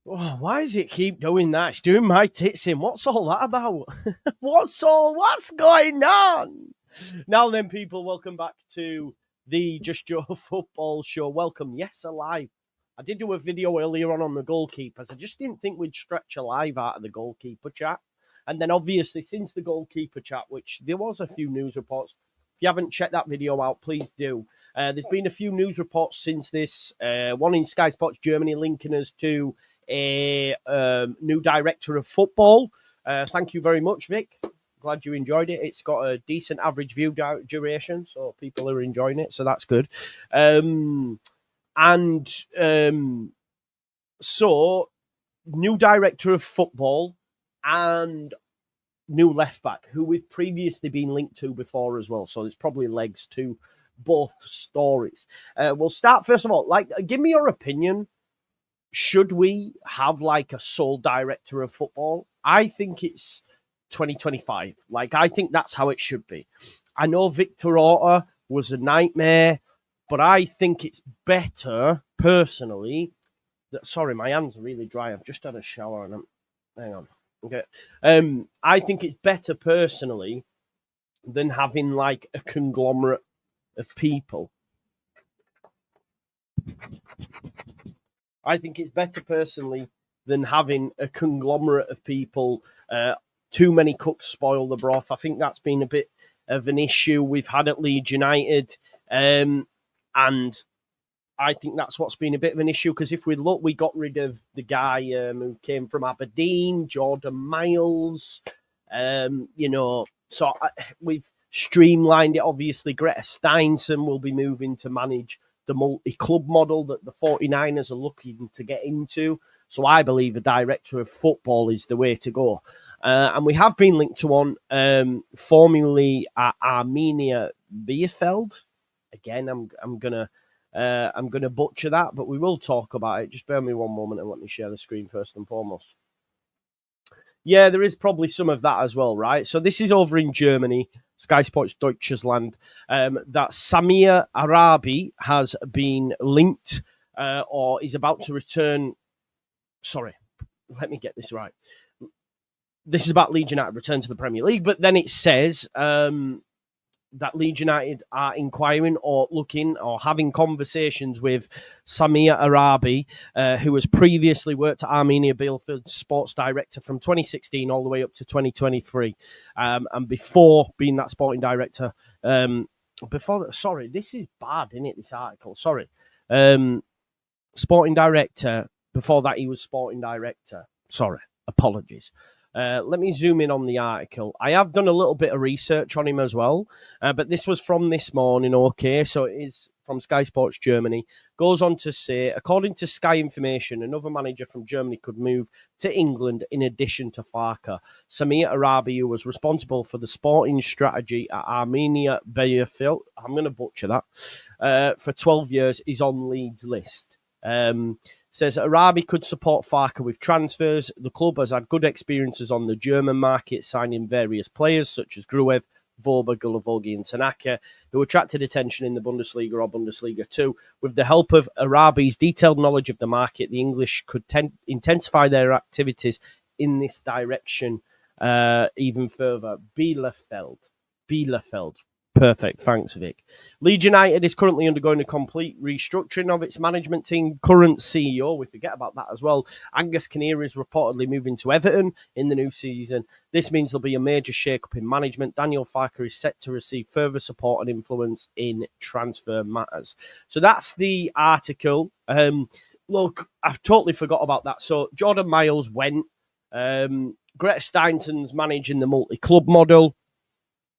Oh, why does it keep doing that? It's doing my tits in. What's all that about? What's going on? Now then, people, welcome back to the Just Joe Football Show. Welcome. Yes, alive. I did do a video earlier on the goalkeepers. I just didn't think we'd stretch alive out of the goalkeeper chat. And then obviously since the goalkeeper chat, which there was a few news reports. If you haven't checked that video out, please do. There's been a few news reports since this. One in Sky Sports Germany linking us to a new director of football. Thank you very much, Vic. Glad you enjoyed it. It's got a decent average view duration, so people are enjoying it, so that's good. So, new director of football and new left back, who we've previously been linked to before as well. So there's probably legs to both stories. We'll start first of all. Give me your opinion. Should we have a sole director of football? I think it's 2025. I think that's how it should be. I know Victor Orta was a nightmare, but I think it's better, personally. Sorry, my hands are really dry. I've just had a shower and hang on. Okay. I think it's better, personally, than having a conglomerate of people. I think it's better, personally, than having a conglomerate of people. Too many cooks spoil the broth. I think that's been a bit of an issue we've had at Leeds United. And I think that's what's been a bit of an issue, because if we look, we got rid of the guy who came from Aberdeen, Jordan Miles. We've streamlined it. Obviously, Greta Steinson will be moving to manage the multi-club model that the 49ers are looking to get into. So I believe a director of football is the way to go. And we have been linked to one formerly at Arminia Bielefeld. Again, I'm gonna butcher that, but we will talk about it. Just bear me one moment and let me share the screen first and foremost. Yeah, there is probably some of that as well, right? So this is over in Germany, Sky Sports Deutschland, that Samir Arabi has been linked or is about to return. Sorry, let me get this right. This is about Leeds United return to the Premier League, but then it says that Leeds United are inquiring or looking or having conversations with Samir Arabi, who has previously worked at Arminia Bielefeld sports director from 2016 all the way up to 2023. And before being that sporting director, sorry, this is bad, isn't it, this article? Sorry. Sporting director. Before that, he was sporting director. Sorry, apologies. Let me zoom in on the article. I have done a little bit of research on him as well, but this was from this morning, okay? So it is from Sky Sports Germany. Goes on to say, according to Sky Information, another manager from Germany could move to England in addition to Farke. Samir Arabi, who was responsible for the sporting strategy at Arminia Bielefeld, I'm going to butcher that, for 12 years, is on Leeds' list. Says Arabi could support Farke with transfers. The club has had good experiences on the German market, signing various players such as Gruev, Vorba, Gulavogi and Tanaka, who attracted attention in the Bundesliga or Bundesliga 2. With the help of Arabi's detailed knowledge of the market, the English could intensify their activities in this direction even further. Bielefeld. Perfect. Thanks, Vic. Leeds United is currently undergoing a complete restructuring of its management team. Current CEO, we forget about that as well, Angus Kinnear, is reportedly moving to Everton in the new season. This means there'll be a major shake-up in management. Daniel Farke is set to receive further support and influence in transfer matters. So that's the article. Look, I've totally forgot about that. So Jordan Miles went. Greta Steinson's managing the multi-club model.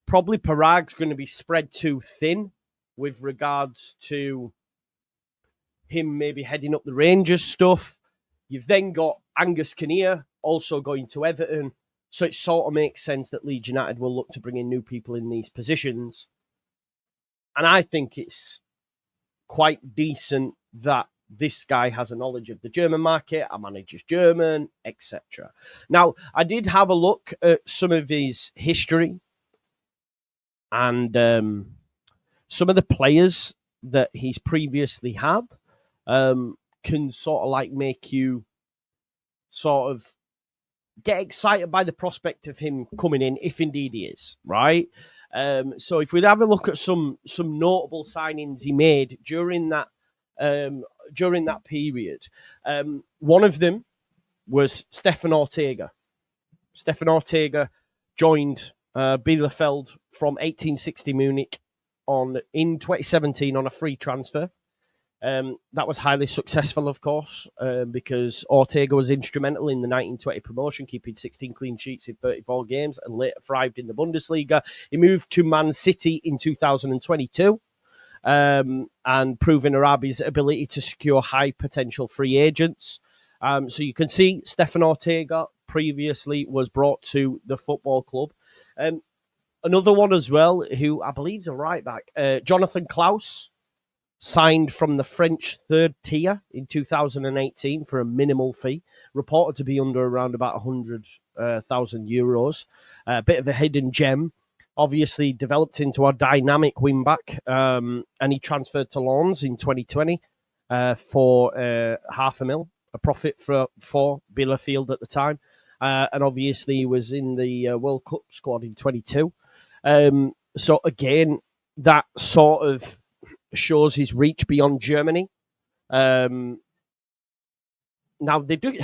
Probably Parag's going to be spread too thin with regards to him maybe heading up the Rangers stuff. You've then got Angus Kinnear also going to Everton. So it sort of makes sense that Leeds United will look to bring in new people in these positions. And I think it's quite decent that this guy has a knowledge of the German market, our manager's German, etc. Now, I did have a look at some of his history. And some of the players that he's previously had can sort of make you sort of get excited by the prospect of him coming in, if indeed he is, right? So if we'd have a look at some notable signings he made during that period, one of them was Stefan Ortega. Stefan Ortega joined Bielefeld from 1860 Munich in 2017 on a free transfer. That was highly successful, of course, because Ortega was instrumental in the 1920 promotion, keeping 16 clean sheets in 34 games, and later thrived in the Bundesliga. He moved to Man City in 2022, and proving Arabi's ability to secure high potential free agents. So you can see Stefan Ortega previously was brought to the football club. Another one as well, who I believe is a right back, Jonathan Klaus, signed from the French third tier in 2018 for a minimal fee, reported to be under around about 100,000 euros. A bit of a hidden gem, obviously developed into a dynamic wing-back, and he transferred to Lens in 2020 for $500,000, a profit for Bielefeld at the time. And obviously he was in the World Cup squad in 22. So again, that sort of shows his reach beyond Germany. Now, they do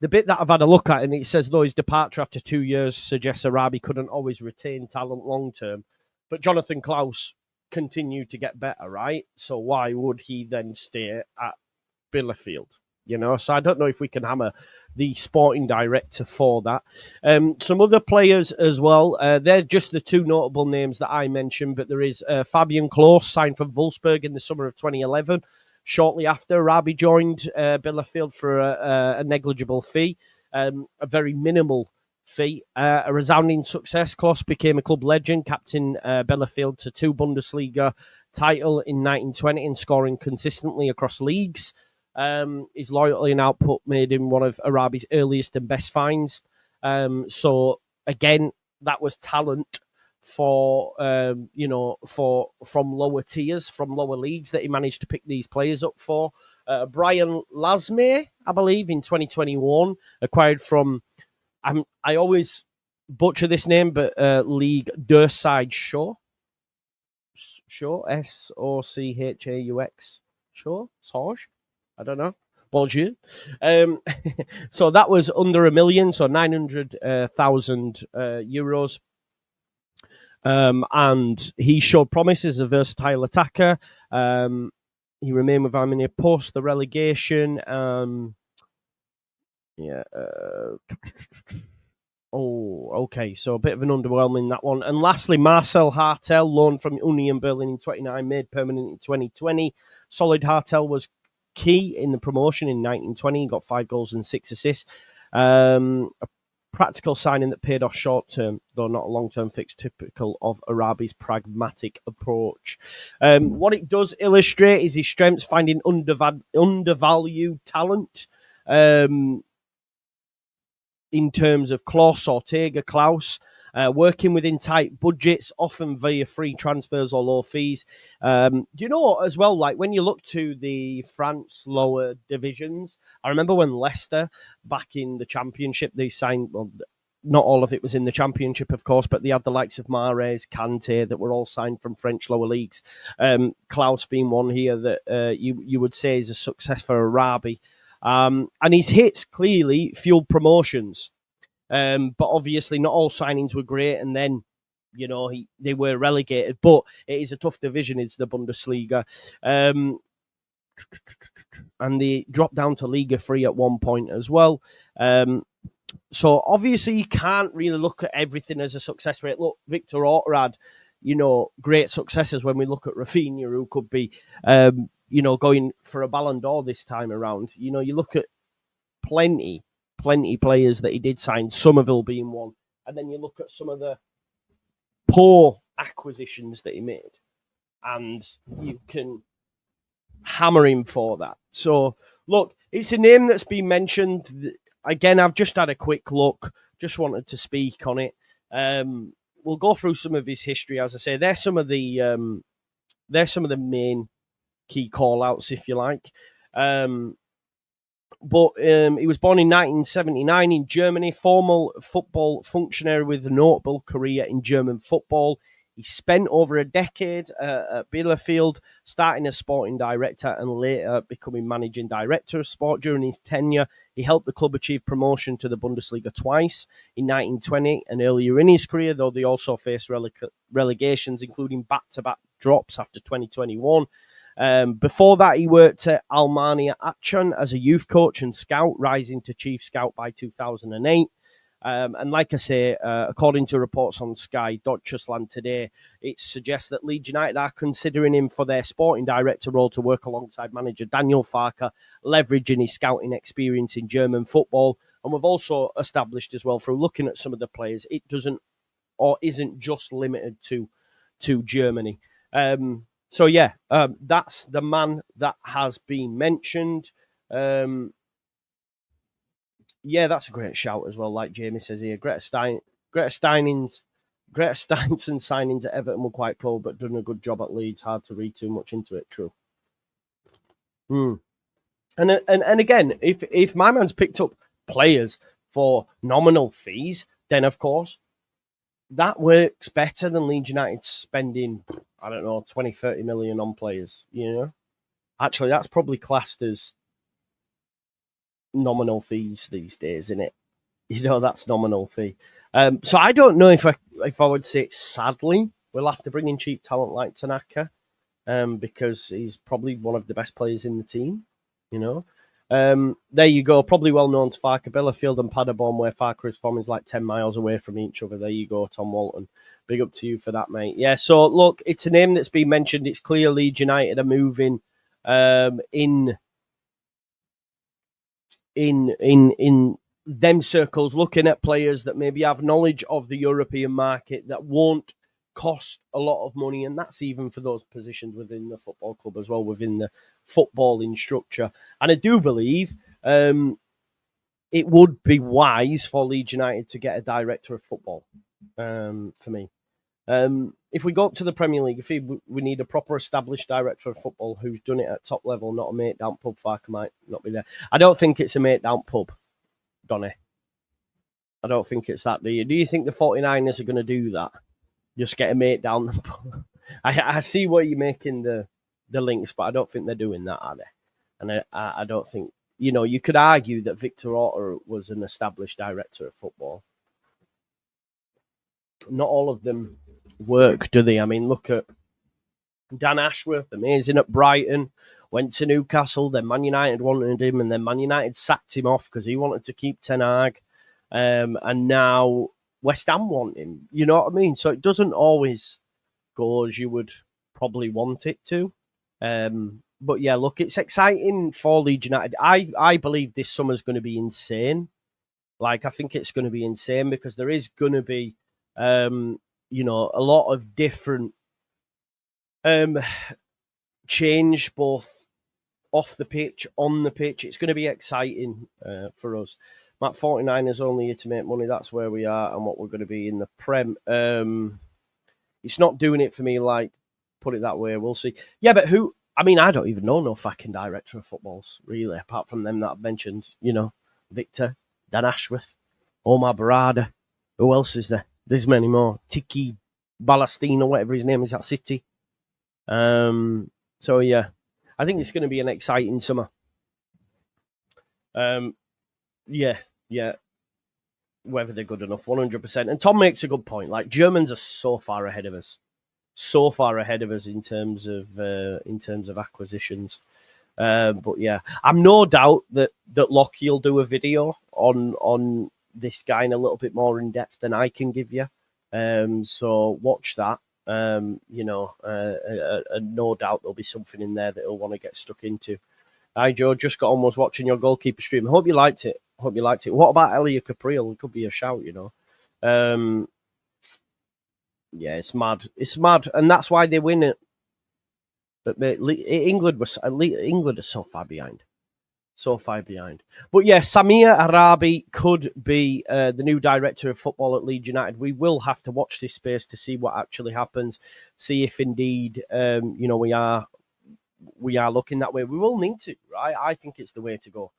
the bit that I've had a look at, and it says, though his departure after 2 years suggests Arabi couldn't always retain talent long term. But Jonathan Klaus continued to get better, right? So why would he then stay at Bielefeld? So I don't know if we can hammer the sporting director for that. Some other players as well. They're just the two notable names that I mentioned, but there is Fabian Klos, signed from Wolfsburg in the summer of 2011. Shortly after, Arabi joined Bielefeld for a negligible fee, a very minimal fee. A resounding success. Klos became a club legend, captain Bielefeld to 2 Bundesliga title in 1920 and scoring consistently across leagues. His loyalty and output made him one of Arabi's earliest and best finds. So again, that was talent from lower tiers, from lower leagues that he managed to pick these players up for. Brian Lasme, I believe, in 2021, acquired from, I always butcher this name, but League JUSTJOE. S-O-C-H-A-U-X. Sorge? I don't know. Bonjour. So that was under $1 million, so 900,000 euros. And he showed promise as a versatile attacker. He remained with Arminia post the relegation. Okay. So a bit of an underwhelming that one. And lastly, Marcel Hartel, loaned from Union Berlin in 29, made permanent in 2020. Solid Hartel was key in the promotion in 1920. He got 5 goals and 6 assists. A practical signing that paid off short term, though not a long-term fix, typical of Arabi's pragmatic approach. What it does illustrate is his strengths, finding undervalued talent in terms of Klos, Ortega, Klaus, working within tight budgets, often via free transfers or low fees. As well, like when you look to the France lower divisions, I remember when Leicester, back in the Championship, they signed, well, not all of it was in the Championship, of course, but they had the likes of Mahrez, Kante, that were all signed from French lower leagues. Klaus being one here that you would say is a success for Arabi. And his hits clearly fueled promotions. But obviously not all signings were great, and then they were relegated. But it is a tough division, it's the Bundesliga, and they dropped down to Liga 3 at one point as well. So obviously you can't really look at everything as a success rate. Look, Victor Orta had great successes when we look at Rafinha, who could be going for a Ballon d'Or this time around. You look at plenty players that he did sign, Somerville being one. And then you look at some of the poor acquisitions that he made, and you can hammer him for that. So, look, it's a name that's been mentioned. Again, I've just had a quick look, just wanted to speak on it. We'll go through some of his history. As I say, there's some of the main key call-outs, if you like. But he was born in 1979 in Germany, former football functionary with a notable career in German football. He spent over a decade at Bielefeld, starting as sporting director and later becoming managing director of sport. During his tenure, he helped the club achieve promotion to the Bundesliga twice in 1920 and earlier in his career, though they also faced relegations, including back-to-back drops after 2021. Before that, he worked at Alemannia Aachen as a youth coach and scout, rising to chief scout by 2008. And like I say, according to reports on Sky Deutschland today, it suggests that Leeds United are considering him for their sporting director role to work alongside manager Daniel Farke, leveraging his scouting experience in German football. And we've also established as well, through looking at some of the players, it doesn't or isn't just limited to Germany. So yeah, that's the man that has been mentioned. Yeah, that's a great shout as well. Like Jamie says here, Greta Steinson's signings at Everton were quite cool, but done a good job at Leeds. Hard to read too much into it. True. And again, if my man's picked up players for nominal fees, then of course that works better than Leeds United spending, I don't know, 20, 30 million on players, you know? Actually, that's probably classed as nominal fees these days, isn't it? You know, that's nominal fee. So I don't know if I would say it, sadly, we'll have to bring in cheap talent like Tanaka, because he's probably one of the best players in the team, you know? There you go. Probably well known to Farke, Bielefeld and Paderborn, where Farke is from, is like 10 miles away from each other. There you go, Tom Walton. Big up to you for that, mate. Yeah, so look, it's a name that's been mentioned. It's clear Leeds United are moving in them circles, looking at players that maybe have knowledge of the European market that won't cost a lot of money, and that's even for those positions within the football club as well, within the footballing structure. And I do believe it would be wise for Leeds United to get a director of football, for me. If we go up to the Premier League, if we need a proper established director of football who's done it at top level, not a mate down pub. Farke might not be there. I don't think it's a mate down pub, Donny. I don't think it's that. Do you think the 49ers are going to do that? Just get a mate down the pub? I see where you're making the links, but I don't think they're doing that, are they? And I don't think, you know, you could argue that Victor Orta was an established director of football. Not all of them work, do they? I mean, look at Dan Ashworth, amazing at Brighton, went to Newcastle, then Man United wanted him, and then Man United sacked him off because he wanted to keep Ten Hag, and now West Ham want him. You know what I mean? So it doesn't always go as you would probably want it to. But yeah, look, it's exciting for Leeds United. I believe this summer's going to be insane. Like, I think it's going to be insane because there is going to be you know, a lot of different change, both off the pitch, on the pitch. It's going to be exciting for us. Matt 49ers only here to make money. That's where we are and what we're going to be in the Prem. It's not doing it for me, like, put it that way. We'll see. Yeah, but who? I mean, I don't even know no fucking director of footballs, really, apart from them that I've mentioned. You know, Victor, Dan Ashworth, Omar Barada. Who else is there? There's many more. Tiki Ballastina, whatever his name is, at City. So, yeah, I think it's going to be an exciting summer. Yeah. Whether they're good enough, 100%. And Tom makes a good point. Like, Germans are so far ahead of us. So far ahead of us in terms of acquisitions. But, yeah, I'm no doubt that Lockie will do a video on this guy in a little bit more in depth than I can give you. So watch that. You know, no doubt there'll be something in there that he'll want to get stuck into. Hi, Joe. Just got on, was watching your goalkeeper stream. I hope you liked it. What about Elia Capriel? It could be a shout, you know. Yeah, it's mad. It's mad, and that's why they win it. But England are so far behind. But yeah, Samir Arabi could be the new director of football at Leeds United. We will have to watch this space to see what actually happens. See if indeed, you know, we are we are looking that way. We will need to, right? I think it's the way to go.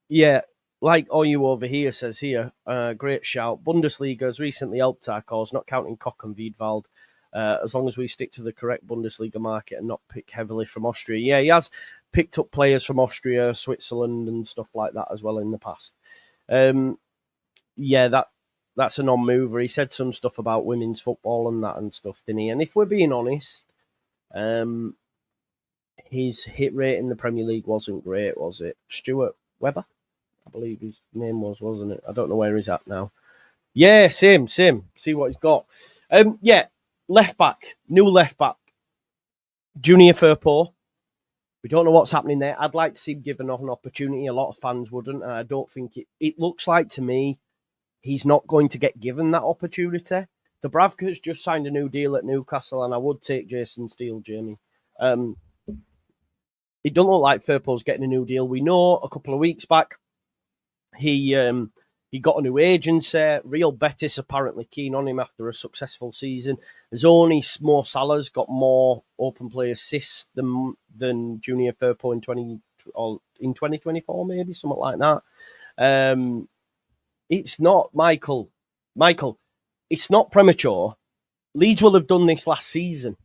Yeah, like you over here says here, great shout. Bundesliga has recently helped our cause, not counting Koch and Wiedwald, as long as we stick to the correct Bundesliga market and not pick heavily from Austria. Yeah, he has picked up players from Austria, Switzerland, and stuff like that as well in the past. Yeah, that's a non-mover. He said some stuff about women's football and that and stuff, didn't he? And if we're being honest, his hit rate in the Premier League wasn't great, was it? Stuart Webber, I believe his name was, wasn't it? I don't know where he's at now. Yeah, same. See what he's got. Yeah, left back, new left back, Junior Firpo. We don't know what's happening there. I'd like to see him given an opportunity. A lot of fans wouldn't, and I don't think it looks like to me he's not going to get given that opportunity. Dubravka's just signed a new deal at Newcastle, and I would take Jason Steele, Jamie. It don't look like Firpo's getting a new deal. We know a couple of weeks back he got a new agency. Real Betis apparently keen on him after a successful season. There's only Mo Salah's got more open play assists than Junior Firpo in 2024, maybe something like that. It's not Michael. It's not premature. Leeds will have done this last season.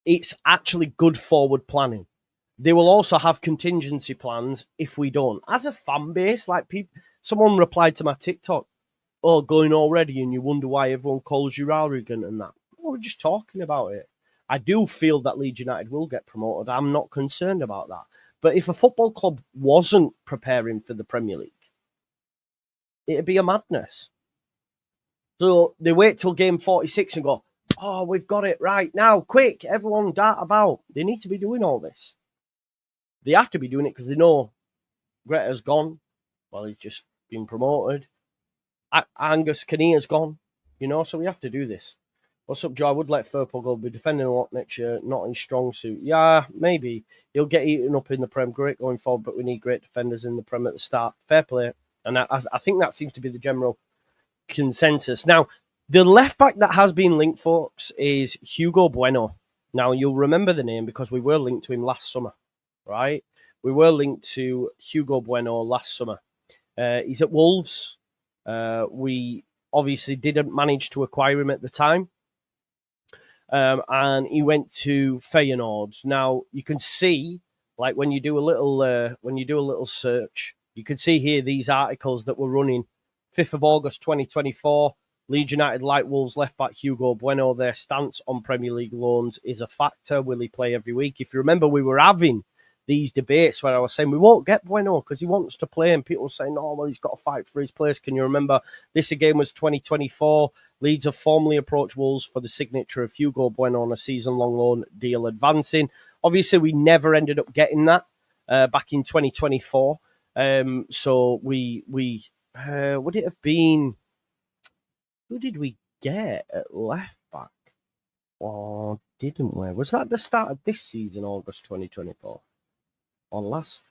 It's actually good forward planning. They will also have contingency plans if we don't. As a fan base, like someone replied to my TikTok, going already, and you wonder why everyone calls you arrogant and that. Well, we're just talking about it. I do feel that Leeds United will get promoted. I'm not concerned about that. But if a football club wasn't preparing for the Premier League, it'd be a madness. So they wait till game 46 and go, we've got it right now. Quick, everyone dart about. They need to be doing all this. They have to be doing it because they know Greta's gone. Well, he's just been promoted. Angus Kinnear's gone. So we have to do this. What's up, Joe? I would let Firpo go. Be defending a lot next year, not in strong suit. Yeah, maybe. He'll get eaten up in the Prem. Great going forward, but we need great defenders in the Prem at the start. Fair play. And I think that seems to be the general consensus. Now, the left back that has been linked, folks, is Hugo Bueno. Now, you'll remember the name because we were linked to him last summer, right? We were linked to Hugo Bueno last summer. He's at Wolves. We obviously didn't manage to acquire him at the time. And he went to Feyenoord. Now, you can see, like when you do a little search, you can see here these articles that were running 5th of August 2024. Leeds United like Wolves left back Hugo Bueno. Their stance on Premier League loans is a factor. Will he play every week? If you remember, we were having these debates where I was saying we won't get Bueno because he wants to play, and people were saying, well, he's got to fight for his place. Can you remember? This again was 2024. Leeds have formally approached Wolves for the signature of Hugo Bueno on a season-long loan deal advancing. Obviously, we never ended up getting that back in 2024. So we would it have been? Who did we get at left back? Or didn't we? Was that the start of this season, August 2024? Or last?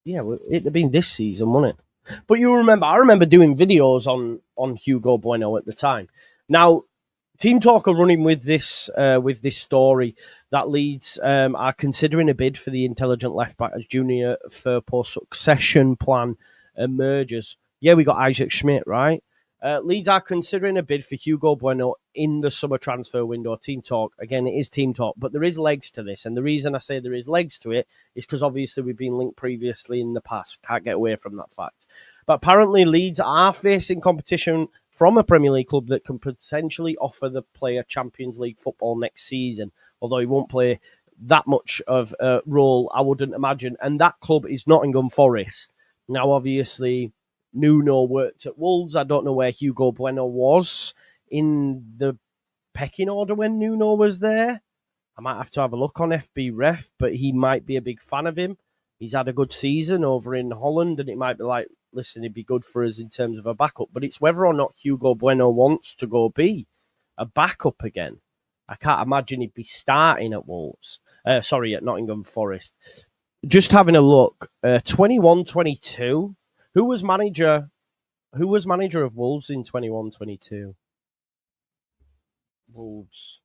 Yeah, it'd have been this season, wouldn't it? But I remember doing videos on Hugo Bueno at the time. Now, Team Talk are running with this story that Leeds are considering a bid for the intelligent left back as Junior Firpo succession plan emerges. Yeah, we got Isaac Schmidt, right? Leeds are considering a bid for Hugo Bueno in the summer transfer window. Team Talk. Again, it is Team Talk, but there is legs to this. And the reason I say there is legs to it is because obviously we've been linked previously in the past. Can't get away from that fact. But apparently Leeds are facing competition from a Premier League club that can potentially offer the player Champions League football next season, although he won't play that much of a role, I wouldn't imagine. And that club is Nottingham Forest. Now, obviously, Nuno worked at Wolves. I don't know where Hugo Bueno was in the pecking order when Nuno was there. I might have to have a look on FB Ref, but he might be a big fan of him. He's had a good season over in Holland, and it might be like, listen, it'd be good for us in terms of a backup. But it's whether or not Hugo Bueno wants to go be a backup again. I can't imagine he'd be starting at Wolves. At Nottingham Forest. Just having a look. 21-22. Who was manager of Wolves in 21-22? Wolves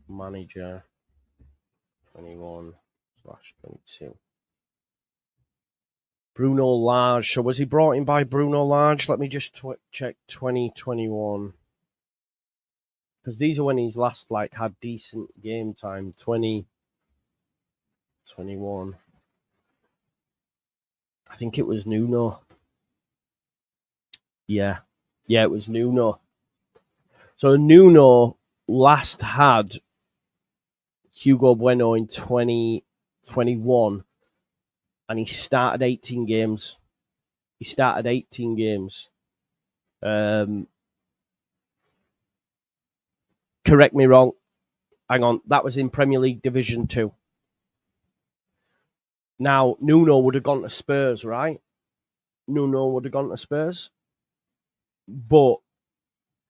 manager. 2021/22. Bruno Lage. So was he brought in by Bruno Lage? Let me just check 2021. Because these are when he's last had decent game time. 2021. I think it was Nuno. Yeah, it was Nuno. So Nuno last had Hugo Bueno in 2021, and he started 18 games. Correct me wrong. Hang on, that was in Premier League Division 2. Now, Nuno would have gone to Spurs, right? But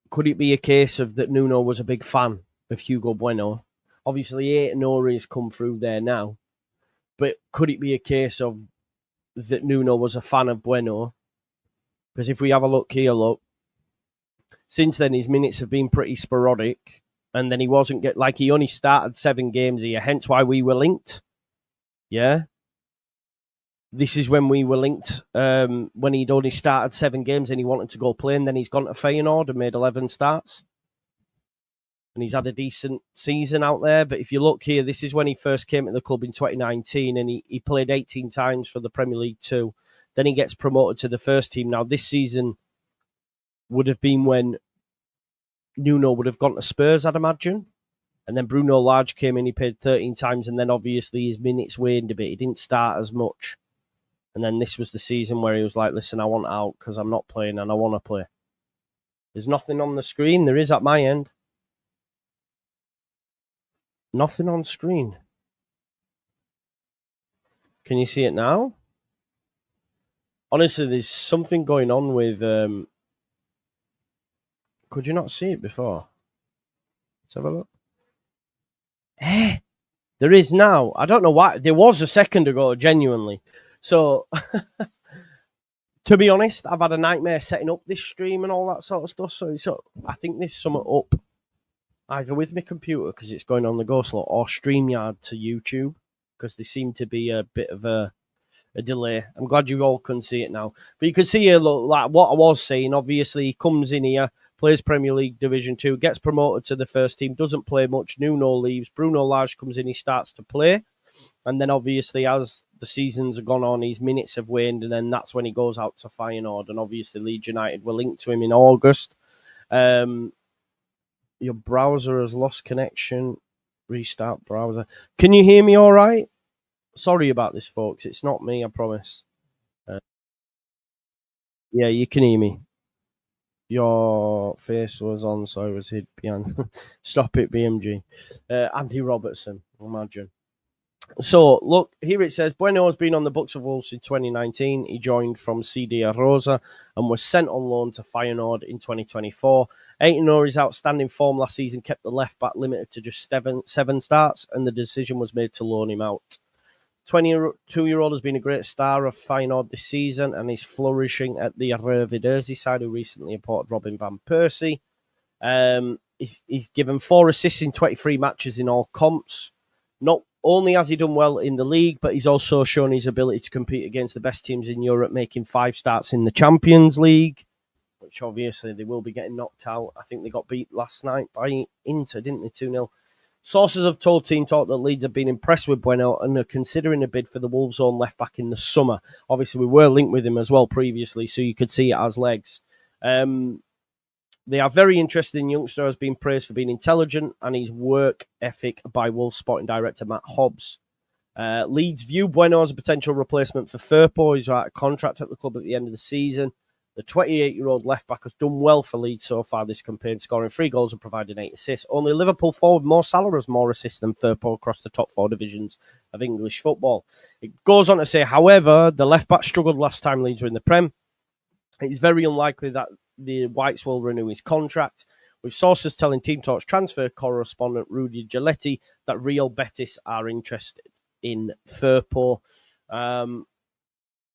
could it be a case of that Nuno was a big fan of Hugo Bueno? Obviously, Aït-Nouri has come through there now. But could it be a case of that Nuno was a fan of Bueno? Because if we have a look here, since then his minutes have been pretty sporadic. And then he wasn't he only started 7 games here, hence why we were linked. Yeah. This is when we were linked, when he'd only started 7 games and he wanted to go play, and then he's gone to Feyenoord and made 11 starts. And he's had a decent season out there. But if you look here, this is when he first came to the club in 2019, and he played 18 times for the Premier League 2. Then he gets promoted to the first team. Now, this season would have been when Nuno would have gone to Spurs, I'd imagine. And then Bruno Lage came in, he played 13 times, and then obviously his minutes waned a bit. He didn't start as much. And then this was the season where he was like, listen, I want out because I'm not playing and I want to play. There's nothing on the screen. There is at my end. Nothing on screen. Can you see it now? Honestly, there's something going on with... Could you not see it before? Let's have a look. There is now. I don't know why. There was a second ago, genuinely. So, to be honest, I've had a nightmare setting up this stream and all that sort of stuff. So I think there's something up either with my computer because it's going on the go slot or StreamYard to YouTube because there seemed to be a bit of a delay. I'm glad you all couldn't see it now. But you can see here, look, like what I was saying, obviously he comes in here, plays Premier League Division 2, gets promoted to the first team, doesn't play much. Nuno leaves. Bruno Lage comes in, he starts to play. And then obviously as the seasons have gone on, his minutes have waned, and then that's when he goes out to Feyenoord. And obviously Leeds United were linked to him in August. Your browser has lost connection. Restart browser. Can you hear me all right? Sorry about this, folks. It's not me, I promise. Yeah, you can hear me. Your face was on, so I was hid behind. Stop it, BMG. Andy Robertson, imagine. So, look, here it says, Bueno has been on the books of Wolves in 2019. He joined from CD Rosa and was sent on loan to Feyenoord in 2024. Aït-Nouri's outstanding form last season kept the left-back limited to just 7 starts, and the decision was made to loan him out. 22-year-old has been a great star of Feyenoord this season and is flourishing at the Arabi side, who recently imported Robin van Persie. He's given 4 assists in 23 matches in all comps. Not only has he done well in the league, but he's also shown his ability to compete against the best teams in Europe, making 5 starts in the Champions League, which obviously they will be getting knocked out. I think they got beat last night by Inter, didn't they? 2-0. Sources have told Team Talk that Leeds have been impressed with Bueno and are considering a bid for the Wolves' own left-back in the summer. Obviously, we were linked with him as well previously, so you could see it as legs. They are very interested in youngster, has been praised for being intelligent and his work ethic by Wolves sporting director Matt Hobbs. Leeds view Bueno as a potential replacement for Firpo. He's out of contract at the club at the end of the season. The 28-year-old left-back has done well for Leeds so far this campaign, scoring 3 goals and providing 8 assists. Only Liverpool forward Mo Salah has more assists than Firpo across the top 4 divisions of English football. It goes on to say, however, the left-back struggled last time Leeds were in the Prem. It's very unlikely that the Whites will renew his contract, with sources telling Team Talk's transfer correspondent Rudy Giletti that Real Betis are interested in Firpo.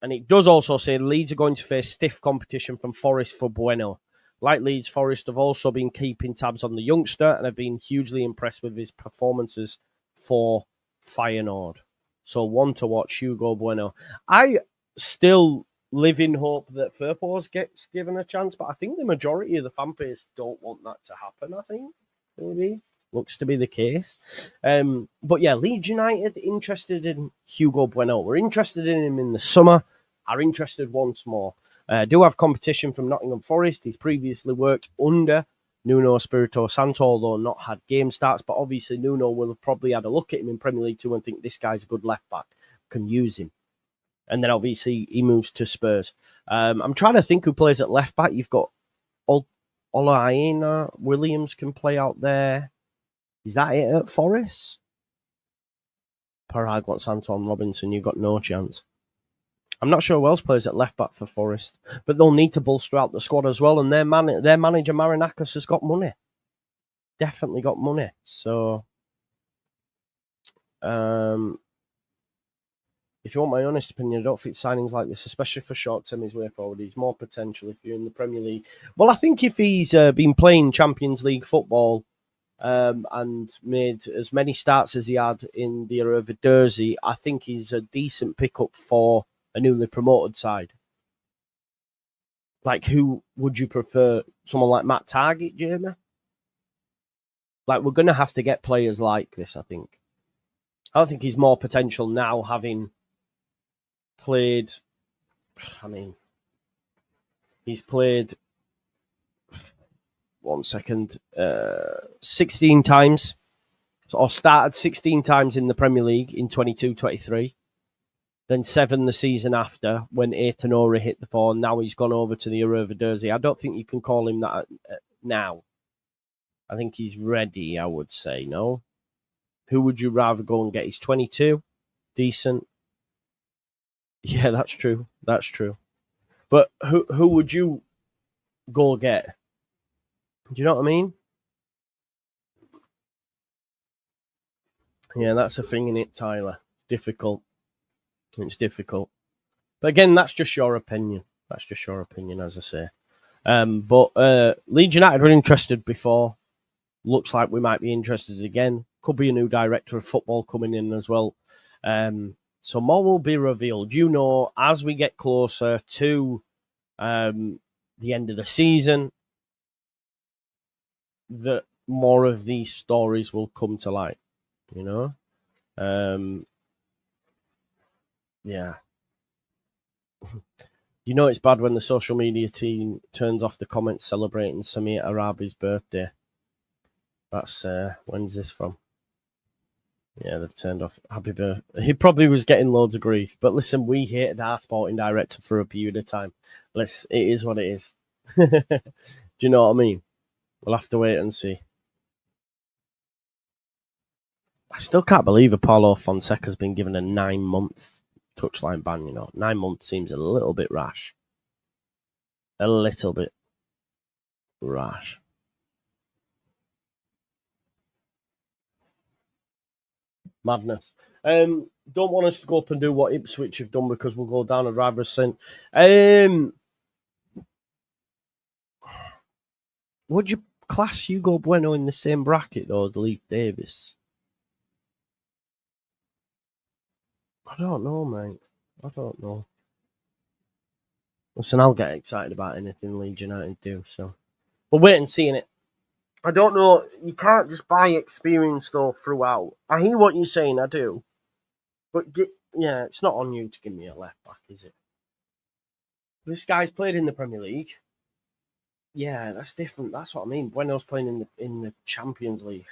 And it does also say Leeds are going to face stiff competition from Forest for Bueno. Like Leeds, Forest have also been keeping tabs on the youngster and have been hugely impressed with his performances for Feyenoord. So one to watch, Hugo Bueno. I still live in hope that Firpo gets given a chance, but I think the majority of the fan base don't want that to happen, I think. Maybe. Looks to be the case. But yeah, Leeds United interested in Hugo Bueno. We're interested in him in the summer. Are interested once more. Do have competition from Nottingham Forest. He's previously worked under Nuno Espirito Santo, although not had game starts. But obviously, Nuno will have probably had a look at him in Premier League 2 and think this guy's a good left back, can use him. And then obviously he moves to Spurs. I'm trying to think who plays at left back. You've got Olaina Williams can play out there. Is that it at Forest? Parag wants Anton Robinson. You've got no chance. I'm not sure who else plays at left back for Forest, but they'll need to bolster out the squad as well. And their manager Marinakis has got money, definitely got money. So, if you want my honest opinion, I don't think signings like this, especially for short term, is way forward. He's more potential if you're in the Premier League. Well, I think if he's been playing Champions League football and made as many starts as he had in the Eredivisie, I think he's a decent pickup for a newly promoted side. Like, who would you prefer? Someone like Matt Targett, Jamie? Like, we're going to have to get players like this, I think. I think he's more potential now, having played... I mean, he's played... 16 times. Or started 16 times in the Premier League in 22-23. Then 7 the season after when Aitanori hit the form. Now he's gone over to the Eredivisie. I don't think you can call him that now. I think he's ready, I would say, no? Who would you rather go and get? He's 22. Decent. Yeah, that's true. That's true. But who would you go get? Do you know what I mean? Yeah, that's a thing in it, Tyler. Difficult. It's difficult. But again, that's just your opinion. That's just your opinion, as I say. But Leeds United were interested before. Looks like we might be interested again. Could be a new director of football coming in as well. So more will be revealed. You know, as we get closer to the end of the season, that more of these stories will come to light. You know? Yeah. You know it's bad when the social media team turns off the comments celebrating Samir Arabi's birthday. That's, when's this from? Yeah, they've turned off happy birthday. He probably was getting loads of grief. But listen, we hated our sporting director for a period of time. It is what it is. Do you know what I mean? We'll have to wait and see. I still can't believe Paulo Fonseca's been given a 9-month touchline ban, you know. 9 months seems a little bit rash. A little bit rash. Madness. Don't want us to go up and do what Ipswich have done because we'll go down a driver's sin. Would you class Hugo Bueno in the same bracket though as Leif Davis? I don't know, mate. I don't know. Listen, I'll get excited about anything Leeds United do, so we'll wait and see in it. I don't know. You can't just buy experience though throughout. I hear what you're saying, I do. But yeah, it's not on you to give me a left back, is it? This guy's played in the Premier League. Yeah, that's different. That's what I mean. Bueno's playing in the Champions League.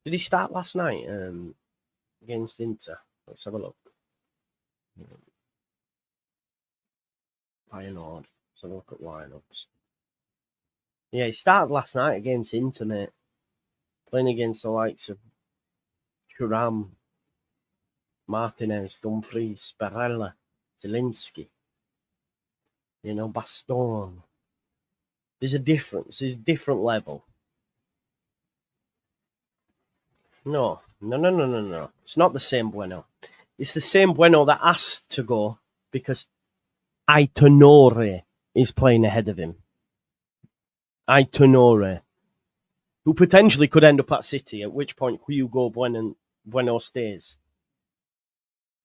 Did he start last night against Inter? Let's have a look. Feyenoord. Let's have a look at lineups. Yeah, he started last night against Inter, mate. Playing against the likes of Thuram, Martinez, Dumfries, Barella, Zielinski. You know, Baston. There's a difference. There's a different level. No. It's not the same Bueno. It's the same Bueno that asked to go because Aitanori is playing ahead of him. Aitanori, who potentially could end up at City, at which point Hugo Bueno Bueno stays.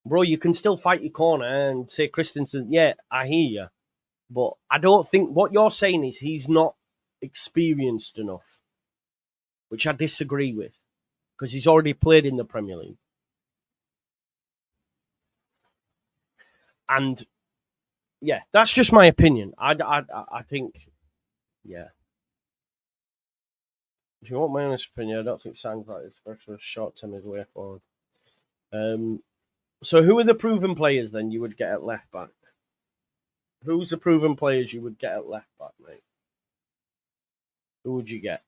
Bro, you can still fight your corner and say Christensen, yeah, I hear you. But I don't think what you're saying is he's not experienced enough, which I disagree with, because he's already played in the Premier League. And yeah, that's just my opinion. I think, yeah. If you want my honest opinion, I don't think signs like this, especially short term, is the way forward. So who are the proven players then you would get at left back? Who's the proven players you would get at left back, mate? Who would you get?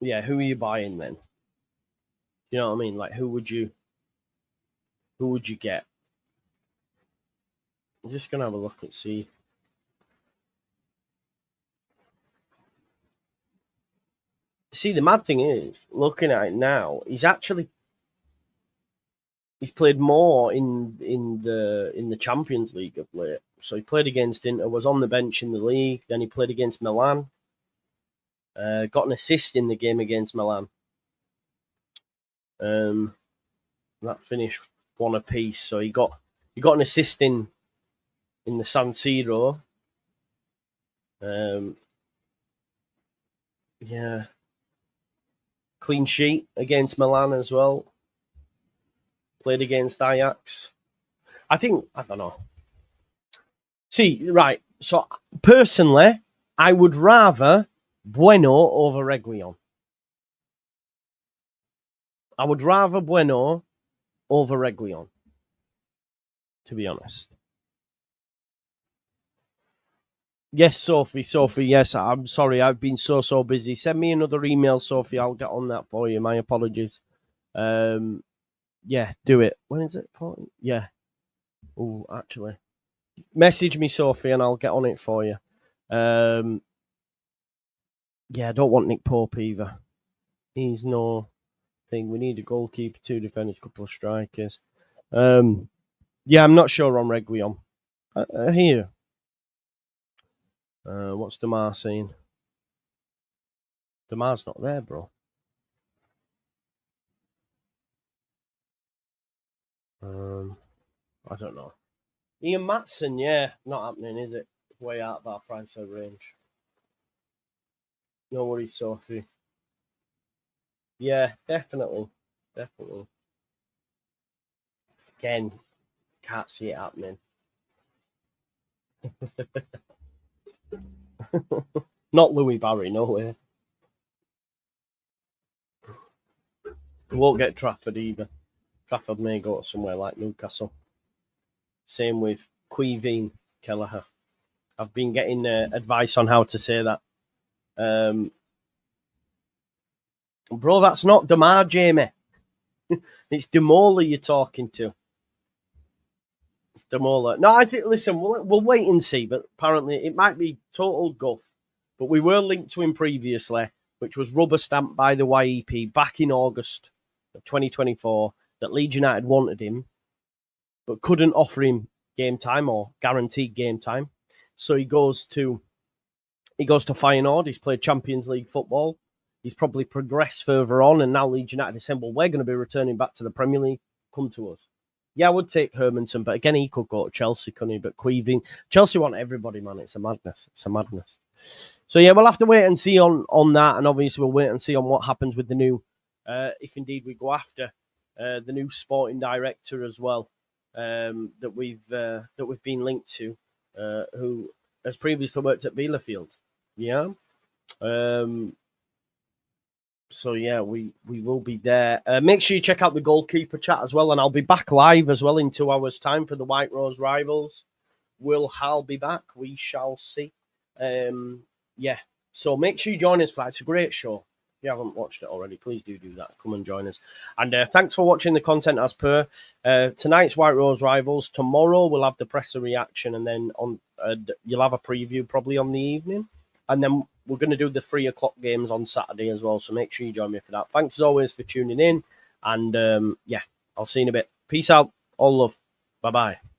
Yeah, who are you buying then? You know what I mean? Like, who would you get? I'm just gonna have a look and see. See, the mad thing is, looking at it now, he's played more in the Champions League of late. So he played against Inter, was on the bench in the league, then he played against Milan. Got an assist in the game against Milan. That finished 1 apiece. So he got an assist in the San Siro. Yeah. Clean sheet against Milan as well. Played against Ajax. I don't know. See, right. So personally, I would rather Bueno over Reguilon. I would rather Bueno over Reguilon, to be honest. Yes, Sophie, yes. I'm sorry, I've been so busy. Send me another email, Sophie. I'll get on that for you. My apologies. Yeah, do it. When is it? Yeah. Oh, actually. Message me, Sophie, and I'll get on it for you. Yeah, I don't want Nick Pope either. He's no thing. We need a goalkeeper, 2 defenders, a couple of strikers. Yeah, I'm not sure on Reguilon. Here. What's Demar saying? Demar's not there, bro. I don't know. Ian Matson, yeah, not happening, is it? Way out of our price range. No worries, Sophie. Yeah, definitely. Again, can't see it happening. Not Louis Barry, no way. We won't get Trafford either. Trafford may go to somewhere like Newcastle. Same with Queeveen Kelleher. I've been getting advice on how to say that. Bro, that's not Demar, Jamie. It's Demola you're talking to. It's Demola. No, I think, listen, we'll wait and see, but apparently it might be total guff. But we were linked to him previously, which was rubber stamped by the YEP back in August of 2024, that Leeds United wanted him, but couldn't offer him game time or guaranteed game time. So he goes to Feyenoord. He's played Champions League football. He's probably progressed further on, and now Leeds United have said, well, we're going to be returning back to the Premier League. Come to us. Yeah, I would take Hermanson, but again, he could go to Chelsea, couldn't he? But Queeveen, Chelsea want everybody, man. It's a madness. So yeah, we'll have to wait and see on that, and obviously we'll wait and see on what happens with the new, if indeed we go after the new sporting director as well, that we've been linked to, who has previously worked at Bielefeld. Yeah. So yeah, we will be there. Make sure you check out the goalkeeper chat as well, and I'll be back live as well in 2 hours' time for the White Rose Rivals. Will Hal be back? We shall see. Yeah, so make sure you join us for that. It's a great show. If you haven't watched it already, please do that. Come and join us. And thanks for watching the content as per. Tonight's White Rose Rivals. Tomorrow we'll have the presser reaction, and then you'll have a preview probably on the evening. And then we're going to do the 3 o'clock games on Saturday as well. So make sure you join me for that. Thanks as always for tuning in. And yeah, I'll see you in a bit. Peace out. All love. Bye-bye.